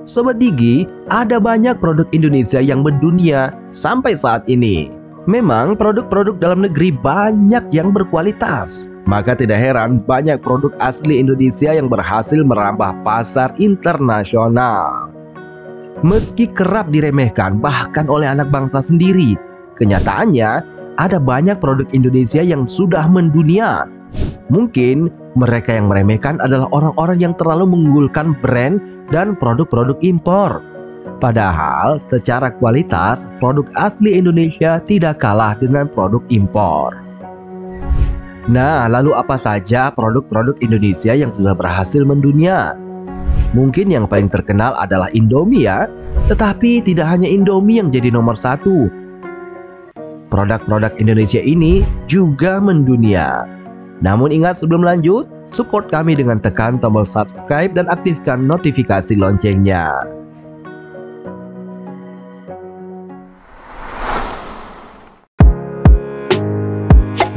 Sobat Digi, ada banyak produk Indonesia yang mendunia sampai saat ini. Memang produk-produk dalam negeri banyak yang berkualitas. Maka tidak heran banyak produk asli Indonesia yang berhasil merambah pasar internasional. Meski kerap diremehkan bahkan oleh anak bangsa sendiri, kenyataannya ada banyak produk Indonesia yang sudah mendunia. Mungkin mereka yang meremehkan adalah orang-orang yang terlalu mengunggulkan brand dan produk-produk impor. Padahal secara kualitas produk asli Indonesia tidak kalah dengan produk impor. Nah, lalu apa saja produk-produk Indonesia yang sudah berhasil mendunia? Mungkin yang paling terkenal adalah Indomie ya. Tetapi tidak hanya Indomie yang jadi nomor satu. Produk-produk Indonesia ini juga mendunia. Namun ingat, sebelum lanjut, support kami dengan tekan tombol subscribe dan aktifkan notifikasi loncengnya.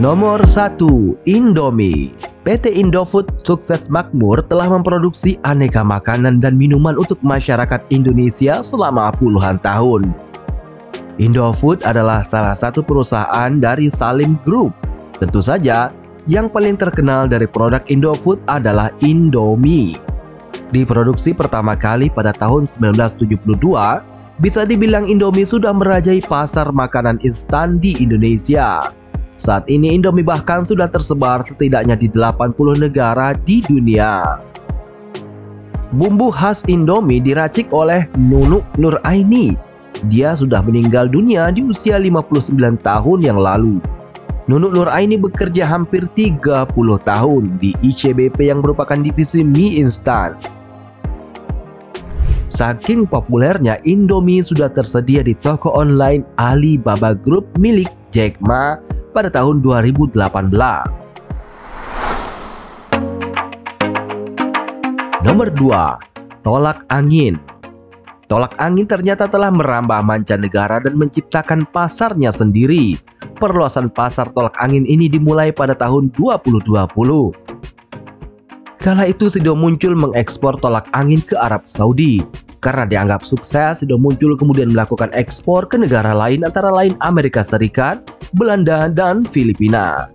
Nomor 1. Indomie. PT Indofood sukses makmur telah memproduksi aneka makanan dan minuman untuk masyarakat Indonesia selama puluhan tahun. Indofood adalah salah satu perusahaan dari Salim Group. Tentu saja, yang paling terkenal dari produk Indofood adalah Indomie. Diproduksi pertama kali pada tahun 1972, bisa dibilang Indomie sudah merajai pasar makanan instan di Indonesia. Saat ini Indomie bahkan sudah tersebar setidaknya di 80 negara di dunia. Bumbu khas Indomie diracik oleh Nunuk Nuraini. Dia sudah meninggal dunia di usia 59 tahun yang lalu. Nunuk Nuraini bekerja hampir 30 tahun di ICBP yang merupakan divisi mie instan. Saking populernya, Indomie sudah tersedia di toko online Alibaba Group milik Jack Ma pada tahun 2018. Nomor 2. Tolak angin. Tolak angin ternyata telah merambah mancanegara dan menciptakan pasarnya sendiri. Perluasan pasar tolak angin ini dimulai pada tahun 2020. Kala itu Sido Muncul mengekspor tolak angin ke Arab Saudi. Karena dianggap sukses, Sido Muncul kemudian melakukan ekspor ke negara lain antara lain Amerika Serikat, Belanda, dan Filipina.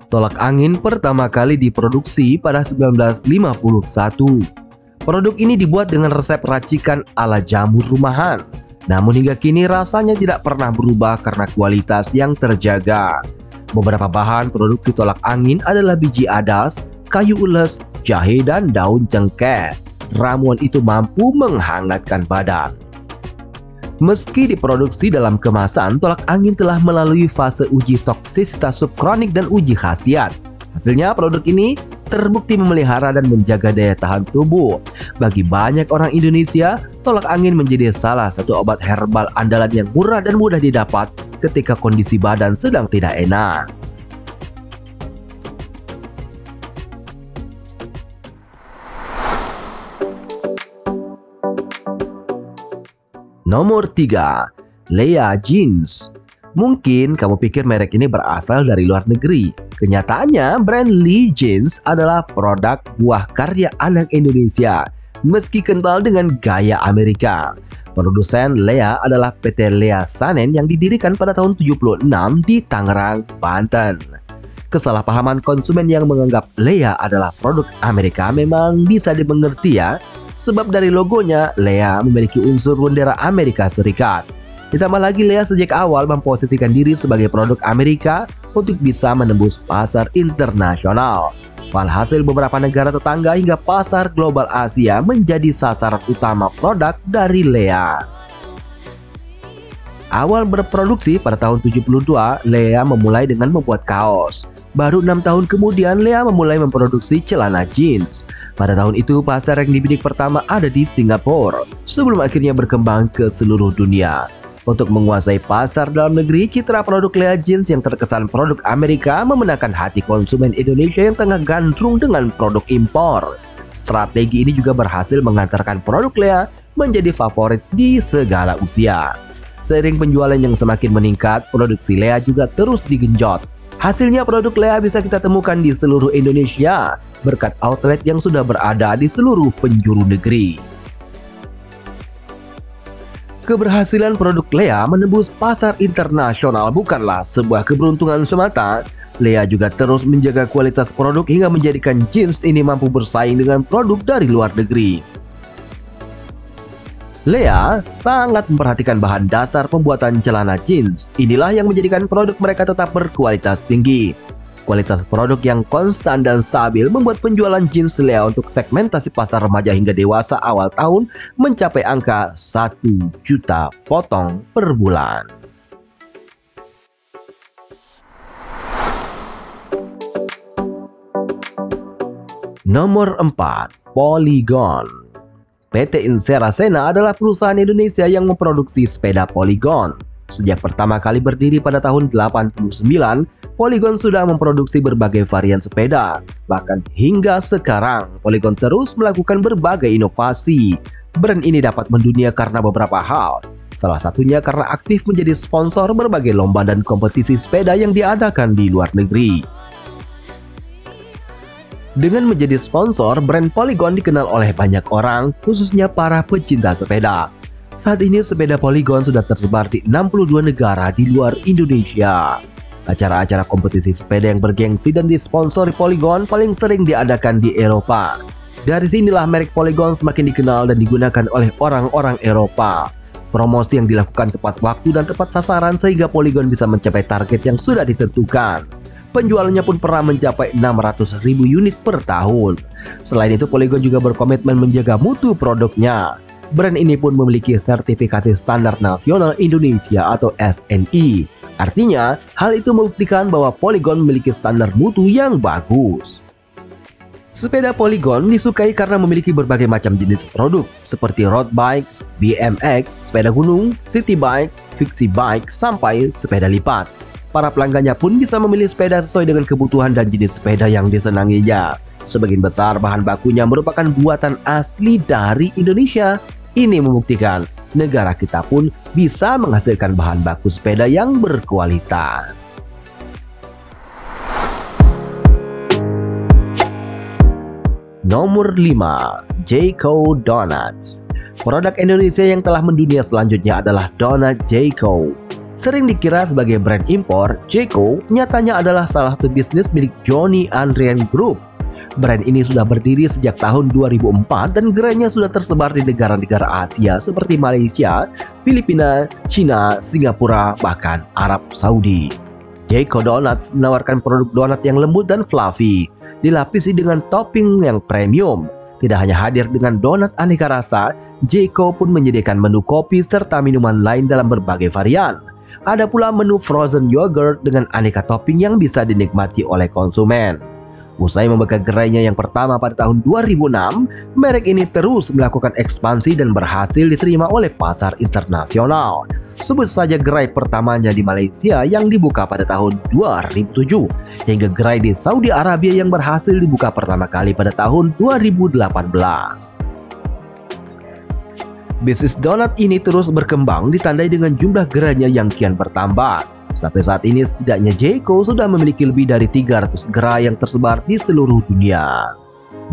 Tolak angin pertama kali diproduksi pada 1951. Produk ini dibuat dengan resep racikan ala jamur rumahan. Namun hingga kini rasanya tidak pernah berubah karena kualitas yang terjaga. Beberapa bahan produksi tolak angin adalah biji adas, kayu ules, jahe, dan daun cengkeh. Ramuan itu mampu menghangatkan badan. Meski diproduksi dalam kemasan, tolak angin telah melalui fase uji toksisitas subkronik dan uji khasiat. Hasilnya produk ini terbukti memelihara dan menjaga daya tahan tubuh. Bagi banyak orang Indonesia, tolak angin menjadi salah satu obat herbal andalan yang murah dan mudah didapat ketika kondisi badan sedang tidak enak. Nomor 3. Lea Jeans. Mungkin kamu pikir merek ini berasal dari luar negeri. Kenyataannya, brand Lee Jeans adalah produk buah karya anak Indonesia, meski kental dengan gaya Amerika. Produsen Lea adalah PT Lea Sanen yang didirikan pada tahun 76 di Tangerang, Banten. Kesalahpahaman konsumen yang menganggap Lea adalah produk Amerika memang bisa dimengerti ya, sebab dari logonya Lea memiliki unsur bendera Amerika Serikat. Ditambah lagi Lea sejak awal memposisikan diri sebagai produk Amerika untuk bisa menembus pasar internasional. Walhasil beberapa negara tetangga hingga pasar global Asia menjadi sasaran utama produk dari Lea. Awal berproduksi pada tahun 72, Lea memulai dengan membuat kaos. Baru 6 tahun kemudian Lea memulai memproduksi celana jeans. Pada tahun itu pasar yang dibidik pertama ada di Singapura, sebelum akhirnya berkembang ke seluruh dunia. Untuk menguasai pasar dalam negeri, citra produk Lea Jeans yang terkesan produk Amerika memenangkan hati konsumen Indonesia yang tengah gandrung dengan produk impor. Strategi ini juga berhasil mengantarkan produk Lea menjadi favorit di segala usia. Seiring penjualan yang semakin meningkat, produksi Lea juga terus digenjot. Hasilnya produk Lea bisa kita temukan di seluruh Indonesia berkat outlet yang sudah berada di seluruh penjuru negeri. Keberhasilan produk Lea menembus pasar internasional bukanlah sebuah keberuntungan semata. Lea juga terus menjaga kualitas produk hingga menjadikan jeans ini mampu bersaing dengan produk dari luar negeri. Lea sangat memperhatikan bahan dasar pembuatan celana jeans. Inilah yang menjadikan produk mereka tetap berkualitas tinggi. Kualitas produk yang konstan dan stabil membuat penjualan jeans Lea untuk segmentasi pasar remaja hingga dewasa awal tahun mencapai angka 1 juta potong per bulan. Nomor 4. Polygon. PT Insera Sena adalah perusahaan Indonesia yang memproduksi sepeda Polygon. Sejak pertama kali berdiri pada tahun 89, Polygon sudah memproduksi berbagai varian sepeda. Bahkan hingga sekarang, Polygon terus melakukan berbagai inovasi. Brand ini dapat mendunia karena beberapa hal. Salah satunya karena aktif menjadi sponsor berbagai lomba dan kompetisi sepeda yang diadakan di luar negeri. Dengan menjadi sponsor, brand Polygon dikenal oleh banyak orang, khususnya para pecinta sepeda. Saat ini sepeda Polygon sudah tersebar di 62 negara di luar Indonesia. Acara-acara kompetisi sepeda yang bergengsi dan disponsori Polygon paling sering diadakan di Eropa. Dari sinilah merek Polygon semakin dikenal dan digunakan oleh orang-orang Eropa. Promosi yang dilakukan tepat waktu dan tepat sasaran sehingga Polygon bisa mencapai target yang sudah ditentukan. Penjualannya pun pernah mencapai 600.000 unit per tahun. Selain itu, Polygon juga berkomitmen menjaga mutu produknya. Brand ini pun memiliki sertifikasi standar nasional Indonesia atau SNI. Artinya, hal itu membuktikan bahwa Polygon memiliki standar mutu yang bagus. Sepeda Polygon disukai karena memiliki berbagai macam jenis produk seperti road bike, BMX, sepeda gunung, city bike, fixie bike, sampai sepeda lipat. Para pelanggannya pun bisa memilih sepeda sesuai dengan kebutuhan dan jenis sepeda yang disenanginya. Sebagian besar bahan bakunya merupakan buatan asli dari Indonesia. Ini membuktikan negara kita pun bisa menghasilkan bahan baku sepeda yang berkualitas. Nomor 5. Jayco Donuts. Produk Indonesia yang telah mendunia selanjutnya adalah donat Jayco. Sering dikira sebagai brand impor, Jayco nyatanya adalah salah satu bisnis milik Johnny Andrean Group. Brand ini sudah berdiri sejak tahun 2004 dan gerainya sudah tersebar di negara-negara Asia seperti Malaysia, Filipina, China, Singapura, bahkan Arab Saudi. Jayco Donuts menawarkan produk donat yang lembut dan fluffy, dilapisi dengan topping yang premium. Tidak hanya hadir dengan donat aneka rasa, Jayco pun menyediakan menu kopi serta minuman lain dalam berbagai varian. Ada pula menu frozen yogurt dengan aneka topping yang bisa dinikmati oleh konsumen. Usai membuka gerainya yang pertama pada tahun 2006, merek ini terus melakukan ekspansi dan berhasil diterima oleh pasar internasional. Sebut saja gerai pertamanya di Malaysia yang dibuka pada tahun 2007, hingga gerai di Saudi Arabia yang berhasil dibuka pertama kali pada tahun 2018. Bisnis donat ini terus berkembang ditandai dengan jumlah gerainya yang kian bertambah. Sampai saat ini setidaknya Jayco sudah memiliki lebih dari 300 gerai yang tersebar di seluruh dunia.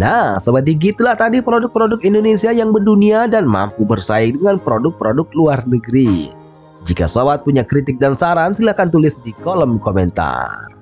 Nah, sobat Digi, itulah tadi produk-produk Indonesia yang mendunia dan mampu bersaing dengan produk-produk luar negeri. Jika sobat punya kritik dan saran, silahkan tulis di kolom komentar.